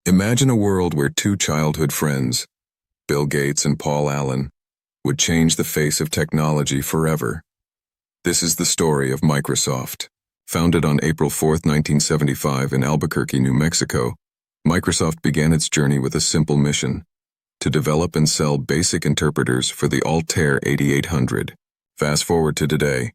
Imagine a world where two childhood friends, Bill Gates and Paul Allen, would change the face of technology forever. This is the story of Microsoft. Founded on April 4, 1975 in Albuquerque, New Mexico, Microsoft began its journey with a simple mission: to develop and sell basic interpreters for the Altair 8800. Fast forward to today,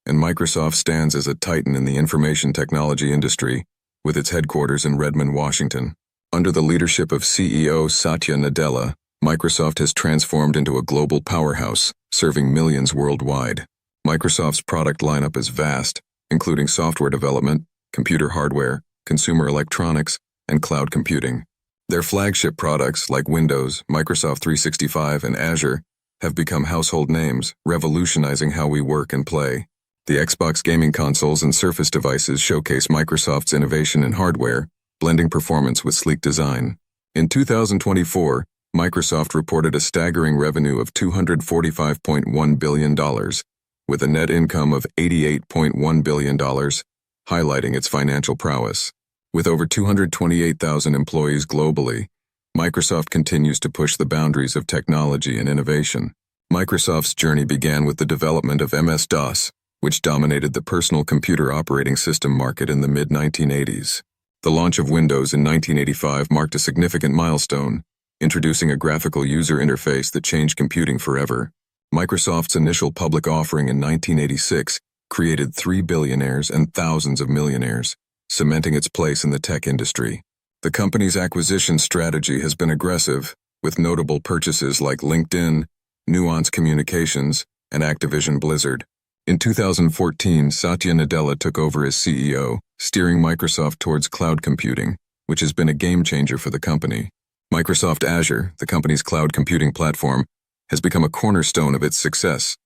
and Microsoft stands as a titan in the information technology industry, with its headquarters in Redmond, Washington. Under the leadership of CEO Satya Nadella, Microsoft has transformed into a global powerhouse, serving millions worldwide. Microsoft's product lineup is vast, including software development, computer hardware, consumer electronics, and cloud computing. Their flagship products like Windows, Microsoft 365, and Azure have become household names, revolutionizing how we work and play. The Xbox gaming consoles and Surface devices showcase Microsoft's innovation in hardware, blending performance with sleek design. In 2024, Microsoft reported a staggering revenue of $245.1 billion, with a net income of $88.1 billion, highlighting its financial prowess. With over 228,000 employees globally, Microsoft continues to push the boundaries of technology and innovation. Microsoft's journey began with the development of MS-DOS, which dominated the personal computer operating system market in the mid-1980s. The launch of Windows in 1985 marked a significant milestone, introducing a graphical user interface that changed computing forever. Microsoft's initial public offering in 1986 created 3 billionaires and thousands of millionaires, cementing its place in the tech industry. The company's acquisition strategy has been aggressive, with notable purchases like LinkedIn, Nuance Communications, and Activision Blizzard. In 2014, Satya Nadella took over as CEO, steering Microsoft towards cloud computing, which has been a game-changer for the company. Microsoft Azure, the company's cloud computing platform, has become a cornerstone of its success,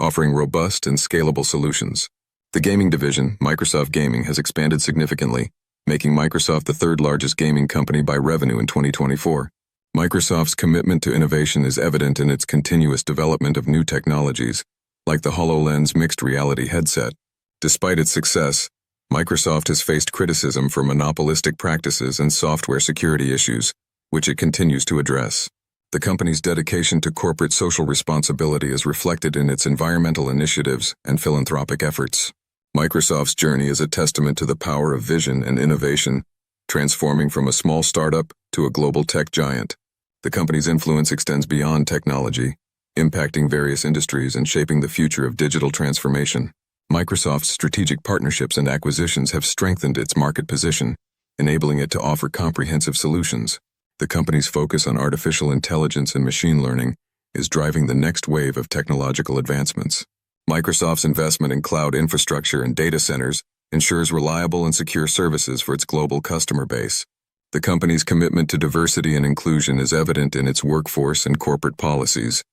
offering robust and scalable solutions. The gaming division, Microsoft Gaming, has expanded significantly, making Microsoft the third-largest gaming company by revenue in 2024. Microsoft's commitment to innovation is evident in its continuous development of new technologies, like the HoloLens mixed reality headset. Despite its success, Microsoft has faced criticism for monopolistic practices and software security issues, which it continues to address. The company's dedication to corporate social responsibility is reflected in its environmental initiatives and philanthropic efforts. Microsoft's journey is a testament to the power of vision and innovation, transforming from a small startup to a global tech giant. The company's influence extends beyond technology, impacting various industries and shaping the future of digital transformation. Microsoft's strategic partnerships and acquisitions have strengthened its market position, enabling it to offer comprehensive solutions. The company's focus on artificial intelligence and machine learning is driving the next wave of technological advancements. Microsoft's investment in cloud infrastructure and data centers ensures reliable and secure services for its global customer base. The company's commitment to diversity and inclusion is evident in its workforce and corporate policies,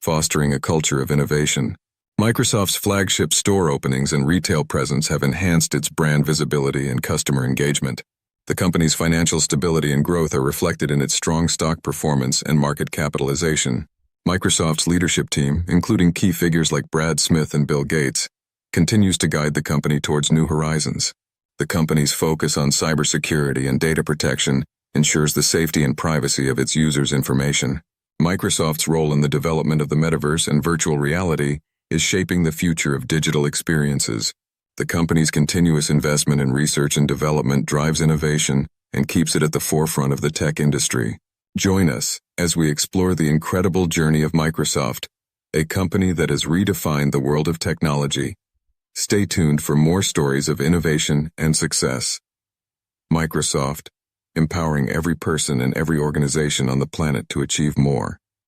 fostering a culture of innovation. Microsoft's flagship store openings and retail presence have enhanced its brand visibility and customer engagement. The company's financial stability and growth are reflected in its strong stock performance and market capitalization. Microsoft's leadership team, including key figures like Brad Smith and Bill Gates, continues to guide the company towards new horizons. The company's focus on cybersecurity and data protection ensures the safety and privacy of its users' information. Microsoft's role in the development of the metaverse and virtual reality is shaping the future of digital experiences. The company's continuous investment in research and development drives innovation and keeps it at the forefront of the tech industry. Join us as we explore the incredible journey of Microsoft, a company that has redefined the world of technology. Stay tuned for more stories of innovation and success. Microsoft, empowering every person and every organization on the planet to achieve more.